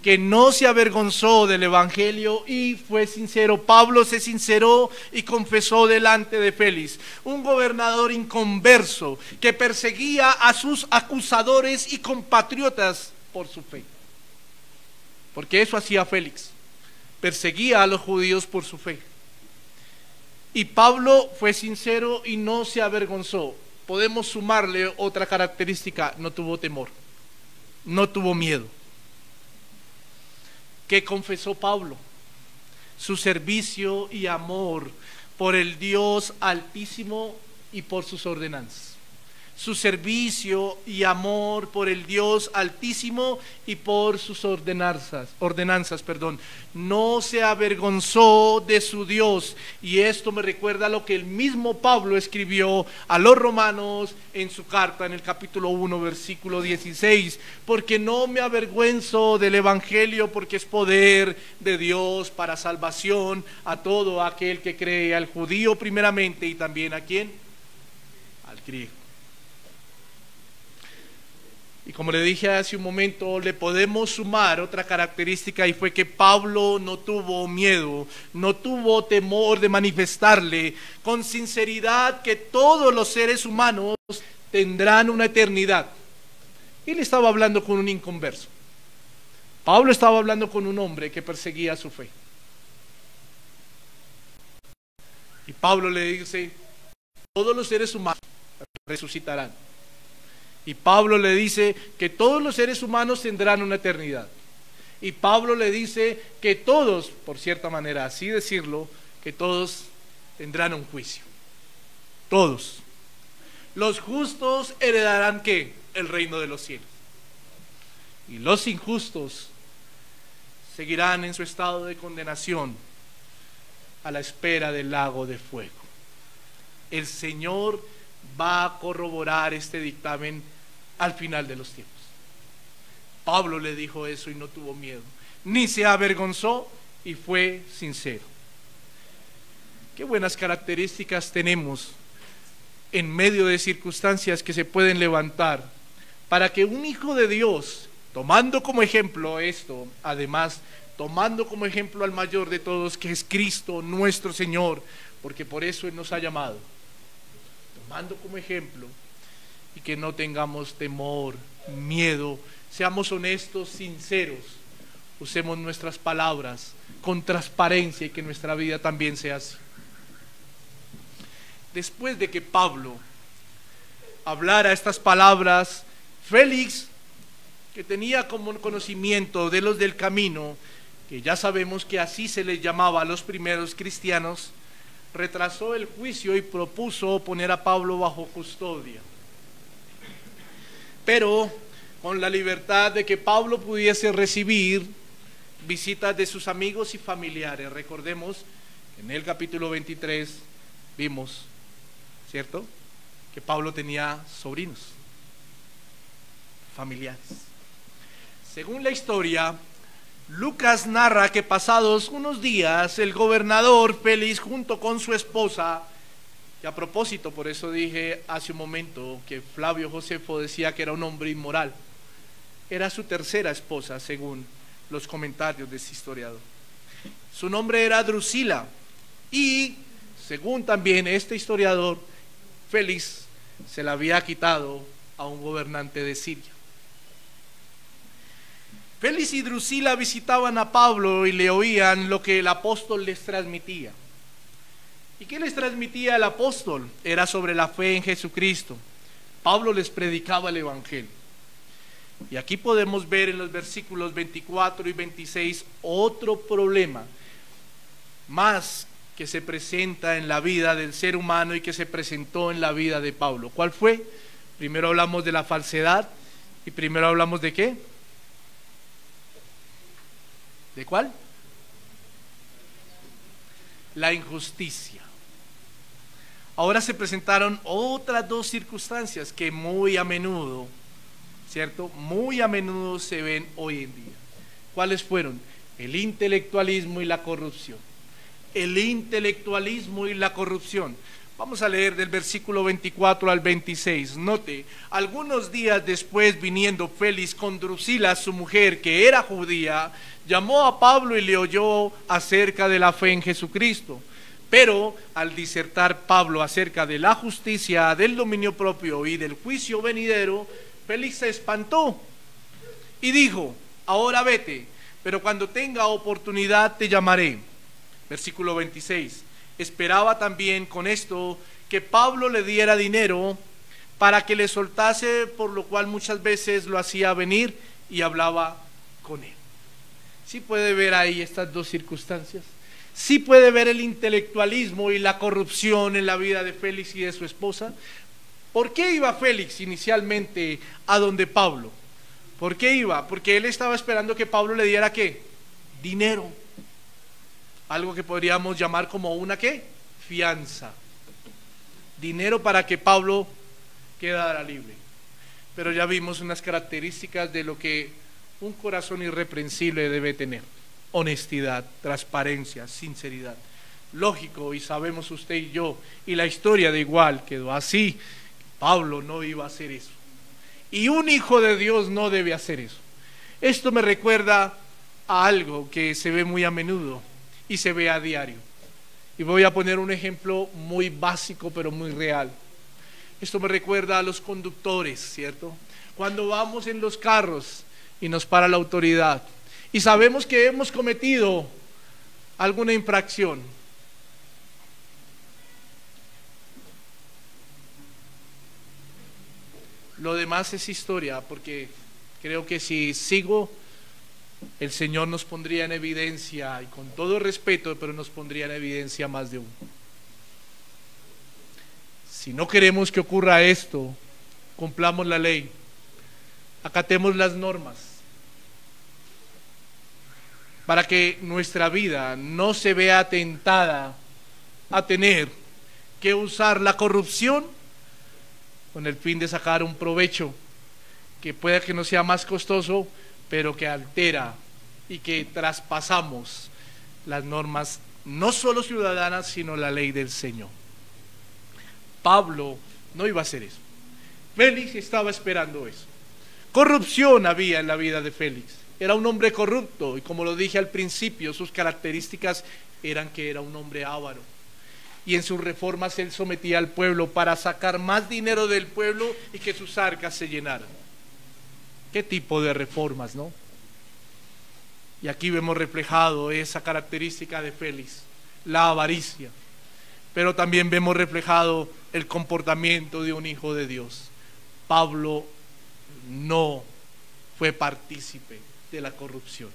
Que no se avergonzó del Evangelio y fue sincero. Pablo se sinceró y confesó delante de Félix, un gobernador inconverso que perseguía a sus acusadores y compatriotas por su fe. Porque eso hacía Félix, perseguía a los judíos por su fe. Y Pablo fue sincero y no se avergonzó. Podemos sumarle otra característica: no tuvo temor, no tuvo miedo. ¿Qué confesó Pablo? Su servicio y amor por el Dios Altísimo y por sus ordenanzas. Su servicio y amor por el Dios Altísimo y por sus ordenanzas. No se avergonzó de su Dios. Y esto me recuerda lo que el mismo Pablo escribió a los romanos en su carta, en el capítulo 1, versículo 16. Porque no me avergüenzo del Evangelio, porque es poder de Dios para salvación a todo aquel que cree, al judío primeramente y también ¿a quién? Al griego. Y como le dije hace un momento, le podemos sumar otra característica, y fue que Pablo no tuvo miedo, no tuvo temor de manifestarle con sinceridad que todos los seres humanos tendrán una eternidad. Él estaba hablando con un inconverso. Pablo estaba hablando con un hombre que perseguía su fe. Y Pablo le dice: todos los seres humanos resucitarán. Y Pablo le dice que todos los seres humanos tendrán una eternidad. Y Pablo le dice que todos, por cierta manera, así decirlo, que todos tendrán un juicio. Todos. Los justos heredarán ¿qué? El reino de los cielos. Y los injustos seguirán en su estado de condenación a la espera del lago de fuego. El Señor va a corroborar este dictamen al final de los tiempos. Pablo le dijo eso y no tuvo miedo, ni se avergonzó y fue sincero. Qué buenas características tenemos en medio de circunstancias que se pueden levantar para que un hijo de Dios, tomando como ejemplo esto, además tomando como ejemplo al mayor de todos, que es Cristo nuestro Señor, porque por eso Él nos ha llamado, tomando como ejemplo, y que no tengamos temor, miedo, seamos honestos, sinceros, usemos nuestras palabras con transparencia y que nuestra vida también sea así. Después de que Pablo hablara estas palabras, Félix, que tenía como conocimiento de los del camino, que ya sabemos que así se les llamaba a los primeros cristianos, retrasó el juicio y propuso poner a Pablo bajo custodia, pero con la libertad de que Pablo pudiese recibir visitas de sus amigos y familiares. Recordemos, en el capítulo 23 vimos, ¿cierto?, que Pablo tenía sobrinos, familiares. Según la historia, Lucas narra que pasados unos días, el gobernador Félix, junto con su esposa, y a propósito, por eso dije hace un momento que Flavio Josefo decía que era un hombre inmoral, era su tercera esposa, según los comentarios de este historiador. Su nombre era Drusila, y según también este historiador, Félix se la había quitado a un gobernante de Siria. Félix y Drusila visitaban a Pablo y le oían lo que el apóstol les transmitía. ¿Y qué les transmitía el apóstol? Era sobre la fe en Jesucristo. Pablo les predicaba el Evangelio. Y aquí podemos ver en los versículos 24 y 26 otro problema más que se presenta en la vida del ser humano y que se presentó en la vida de Pablo. ¿Cuál fue? Primero hablamos de la falsedad y primero hablamos ¿de qué? ¿De cuál? La injusticia. Ahora se presentaron otras dos circunstancias que muy a menudo, ¿cierto? Muy a menudo se ven hoy en día. ¿Cuáles fueron? El intelectualismo y la corrupción. El intelectualismo y la corrupción. Vamos a leer del versículo 24 al 26. Note, algunos días después, viniendo Félix con Drusila, su mujer, que era judía, llamó a Pablo y le oyó acerca de la fe en Jesucristo. Pero al disertar Pablo acerca de la justicia, del dominio propio y del juicio venidero, Félix se espantó y dijo: ahora vete, pero cuando tenga oportunidad te llamaré. Versículo 26. Esperaba también con esto que Pablo le diera dinero para que le soltase, por lo cual muchas veces lo hacía venir y hablaba con él. ¿Sí puede ver ahí estas dos circunstancias? ¿Sí puede ver el intelectualismo y la corrupción en la vida de Félix y de su esposa? ¿Por qué iba Félix inicialmente a donde Pablo? ¿Por qué iba? Porque él estaba esperando que Pablo le diera ¿qué? Dinero. Algo que podríamos llamar como una ¿qué? Fianza. Dinero para que Pablo quedara libre. Pero ya vimos unas características de lo que un corazón irreprensible debe tener: honestidad, transparencia, sinceridad. Lógico, y sabemos usted y yo, y la historia de igual quedó así. Pablo no iba a hacer eso. Y un hijo de Dios no debe hacer eso. Esto me recuerda a algo que se ve muy a menudo y se ve a diario. Y voy a poner un ejemplo muy básico pero muy real. Esto me recuerda a los conductores, ¿cierto? Cuando vamos en los carros y nos para la autoridad y sabemos que hemos cometido alguna infracción, lo demás es historia, porque creo que si sigo, el Señor nos pondría en evidencia, y con todo respeto, pero nos pondría en evidencia más de uno. Si no queremos que ocurra esto, cumplamos la ley, acatemos las normas, para que nuestra vida no se vea tentada a tener que usar la corrupción con el fin de sacar un provecho que pueda que no sea más costoso, pero que altera y que traspasamos las normas, no solo ciudadanas, sino la ley del Señor. Pablo no iba a hacer eso. Félix estaba esperando eso. Corrupción había en la vida de Félix. Era un hombre corrupto, y como lo dije al principio, sus características eran que era un hombre avaro. Y en sus reformas él sometía al pueblo para sacar más dinero del pueblo y que sus arcas se llenaran. ¿Qué tipo de reformas, no? Y aquí vemos reflejado esa característica de Félix, la avaricia. Pero también vemos reflejado el comportamiento de un hijo de Dios. Pablo no fue partícipe de la corrupción.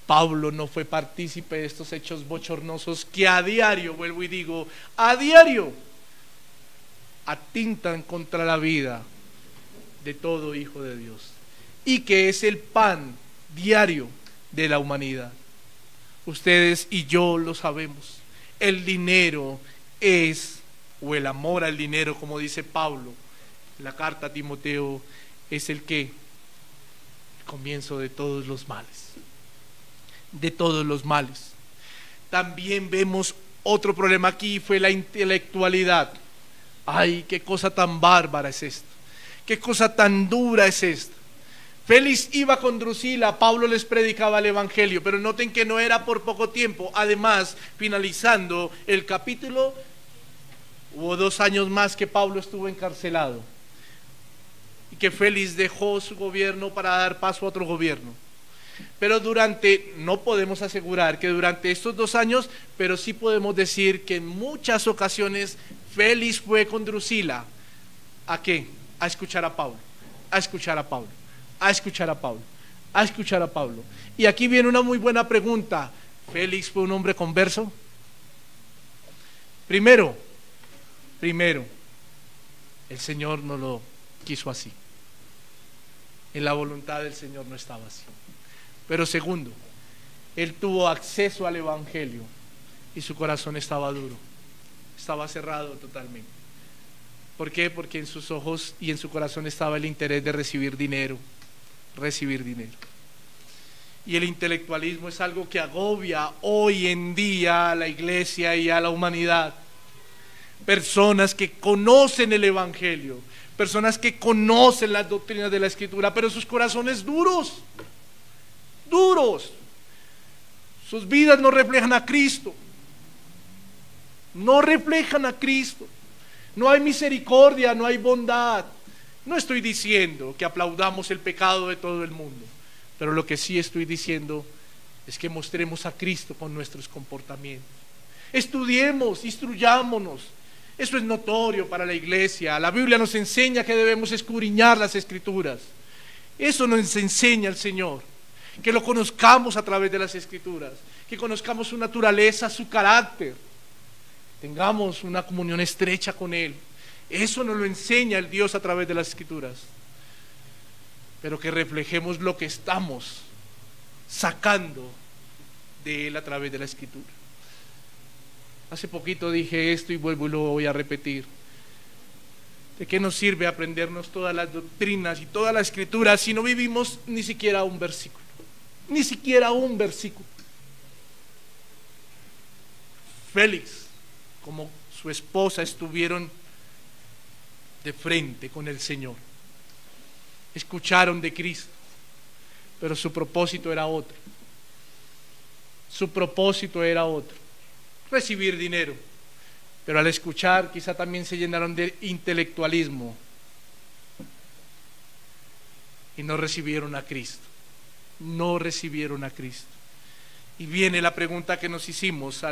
Pablo no fue partícipe de estos hechos bochornosos que a diario, vuelvo y digo, a diario atentan contra la vida de todo hijo de Dios, y que es el pan diario de la humanidad. Ustedes y yo lo sabemos. El dinero es, o el amor al dinero, como dice Pablo en la carta a Timoteo, es el comienzo de todos los males. De todos los males. También vemos otro problema aquí, fue la intelectualidad. Ay, qué cosa tan bárbara es esto, qué cosa tan dura es esta. Félix iba con Drusila, Pablo les predicaba el evangelio, pero noten que no era por poco tiempo. Además, finalizando el capítulo, hubo 2 años más que Pablo estuvo encarcelado y que Félix dejó su gobierno para dar paso a otro gobierno. Pero no podemos asegurar que durante estos 2 años, pero sí podemos decir que en muchas ocasiones Félix fue con Drusila. ¿A qué? A escuchar a Pablo, a escuchar a Pablo. a escuchar a Pablo, a escuchar a Pablo. Y aquí viene una muy buena pregunta. ¿Félix fue un hombre converso? Primero, el Señor no lo quiso así. En la voluntad del Señor no estaba así. Pero segundo, él tuvo acceso al Evangelio y su corazón estaba duro, estaba cerrado totalmente. ¿Por qué? Porque en sus ojos y en su corazón estaba el interés de recibir dinero. Y el intelectualismo es algo que agobia hoy en día a la iglesia y a la humanidad. Personas que conocen el Evangelio, personas que conocen las doctrinas de la Escritura, pero sus corazones duros. Sus vidas no reflejan a Cristo. No reflejan a Cristo. No hay misericordia, no hay bondad. No estoy diciendo que aplaudamos el pecado de todo el mundo, pero lo que sí estoy diciendo es que mostremos a Cristo con nuestros comportamientos. Estudiemos, instruyámonos. Eso es notorio para la iglesia. La Biblia nos enseña que debemos escudriñar las Escrituras. Eso nos enseña el Señor. Que lo conozcamos a través de las Escrituras, que conozcamos su naturaleza, su carácter, tengamos una comunión estrecha con Él. Eso nos lo enseña el Dios a través de las Escrituras, pero que reflejemos lo que estamos sacando de Él a través de la Escritura. Hace poquito dije esto y vuelvo y lo voy a repetir. ¿De qué nos sirve aprendernos todas las doctrinas y toda la Escritura si no vivimos ni siquiera un versículo? Ni siquiera un versículo. Félix, como su esposa, estuvieron de frente con el Señor. Escucharon de Cristo, pero su propósito era otro. Su propósito era otro. Recibir dinero. Pero al escuchar quizá también se llenaron de intelectualismo y no recibieron a Cristo. No recibieron a Cristo. Y viene la pregunta que nos hicimos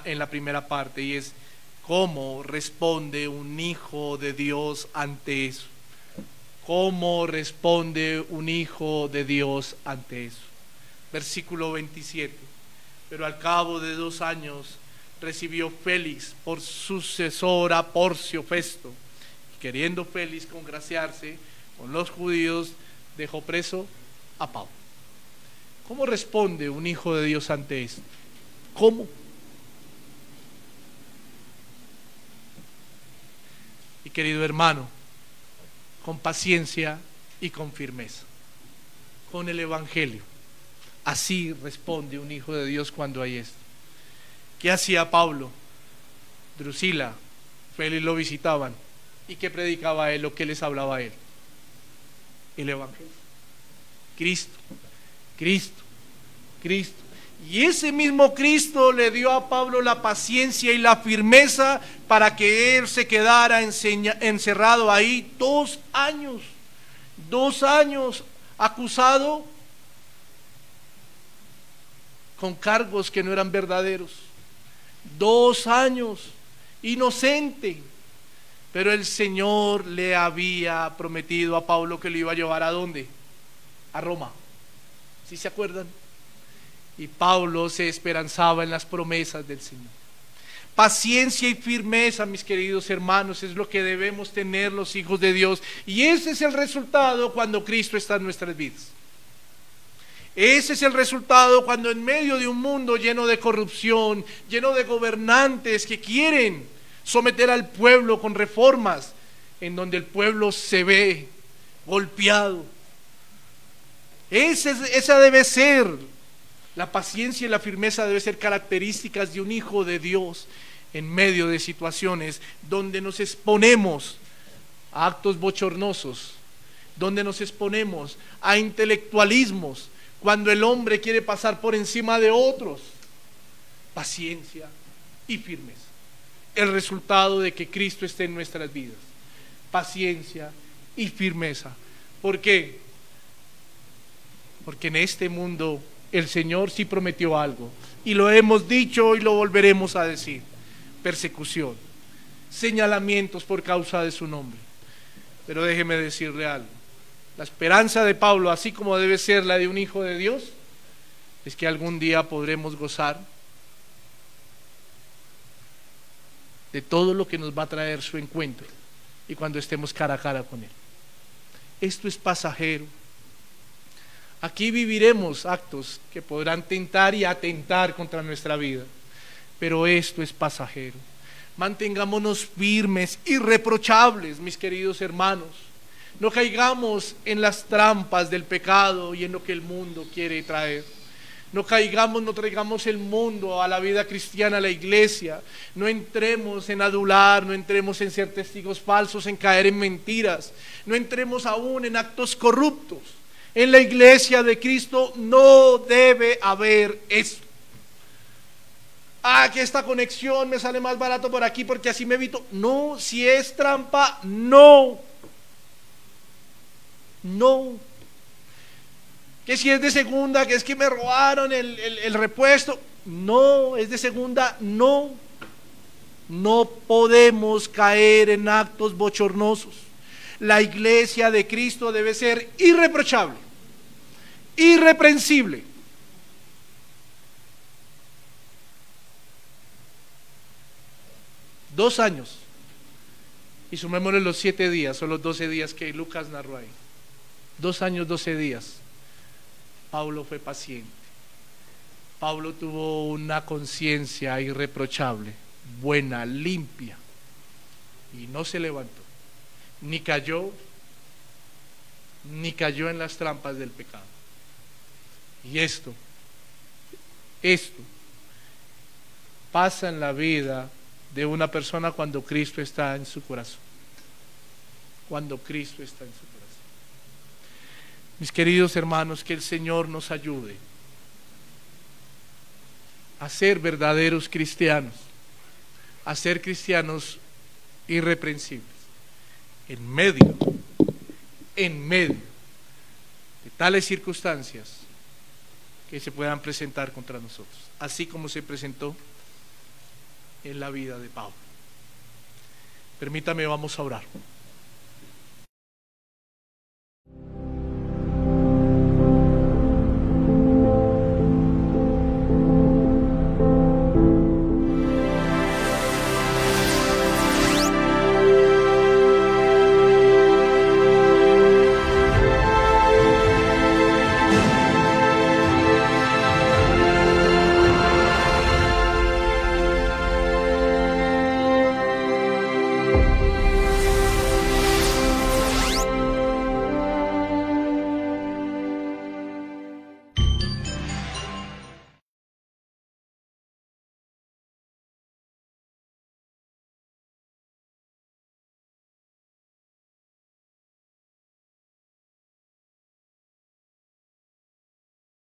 en la primera parte, y es: ¿cómo responde un hijo de Dios ante eso? ¿Cómo responde un hijo de Dios ante eso? Versículo 27. Pero al cabo de 2 años recibió Félix por sucesor a Porcio Festo, y queriendo Félix congraciarse con los judíos, dejó preso a Pablo. ¿Cómo responde un hijo de Dios ante esto? ¿Cómo? Y querido hermano, con paciencia y con firmeza, con el Evangelio. Así responde un hijo de Dios cuando hay esto. ¿Qué hacía Pablo? Drusila, Félix lo visitaban. ¿Y qué predicaba él o qué les hablaba a él? El Evangelio. Cristo. Y ese mismo Cristo le dio a Pablo la paciencia y la firmeza para que él se quedara encerrado ahí 2 años. 2 años acusado con cargos que no eran verdaderos. 2 años inocente. Pero el Señor le había prometido a Pablo que lo iba a llevar ¿a dónde? A Roma. ¿Sí se acuerdan? Y Pablo se esperanzaba en las promesas del Señor. Paciencia y firmeza, mis queridos hermanos, es lo que debemos tener los hijos de Dios. Y ese es el resultado cuando Cristo está en nuestras vidas. Ese es el resultado cuando en medio de un mundo lleno de corrupción, lleno de gobernantes que quieren someter al pueblo con reformas, en donde el pueblo se ve golpeado. Esa debe ser la paciencia y la firmeza, debe ser características de un hijo de Dios en medio de situaciones donde nos exponemos a actos bochornosos, donde nos exponemos a intelectualismos, cuando el hombre quiere pasar por encima de otros. Paciencia y firmeza. El resultado de que Cristo esté en nuestras vidas. Paciencia y firmeza. ¿Por qué? Porque en este mundo el Señor sí prometió algo, y lo hemos dicho y lo volveremos a decir: persecución, señalamientos por causa de su nombre. Pero déjeme decirle algo: La esperanza de Pablo, así como debe ser la de un hijo de Dios, es que algún día podremos gozar de todo lo que nos va a traer su encuentro y cuando estemos cara a cara con Él. Esto es pasajero. Aquí viviremos actos que podrán tentar y atentar contra nuestra vida, pero esto es pasajero. Mantengámonos firmes, irreprochables, mis queridos hermanos. No caigamos en las trampas del pecado y en lo que el mundo quiere traer. No traigamos el mundo a la vida cristiana, a la iglesia. No entremos en adular, no entremos en ser testigos falsos, en caer en mentiras. No entremos aún en actos corruptos. En la iglesia de Cristo no debe haber eso. Que esta conexión me sale más barato por aquí porque así me evito. No, si es trampa, no. No. Que si es de segunda, que es que me robaron el repuesto. No, es de segunda, no. No podemos caer en actos bochornosos. La iglesia de Cristo debe ser irreprochable, irreprensible. Dos años. Y sumémosle los 7 días o los 12 días que Lucas narró ahí. 2 años, 12 días. Pablo fue paciente. Pablo tuvo una conciencia irreprochable, buena, limpia. Y no se levantó. Ni cayó en las trampas del pecado. Y esto pasa en la vida de una persona cuando Cristo está en su corazón. Cuando Cristo está en su corazón. Mis queridos hermanos, que el Señor nos ayude a ser verdaderos cristianos, a ser cristianos irreprensibles, en medio de tales circunstancias que se puedan presentar contra nosotros, así como se presentó en la vida de Pablo. Permítame, vamos a orar.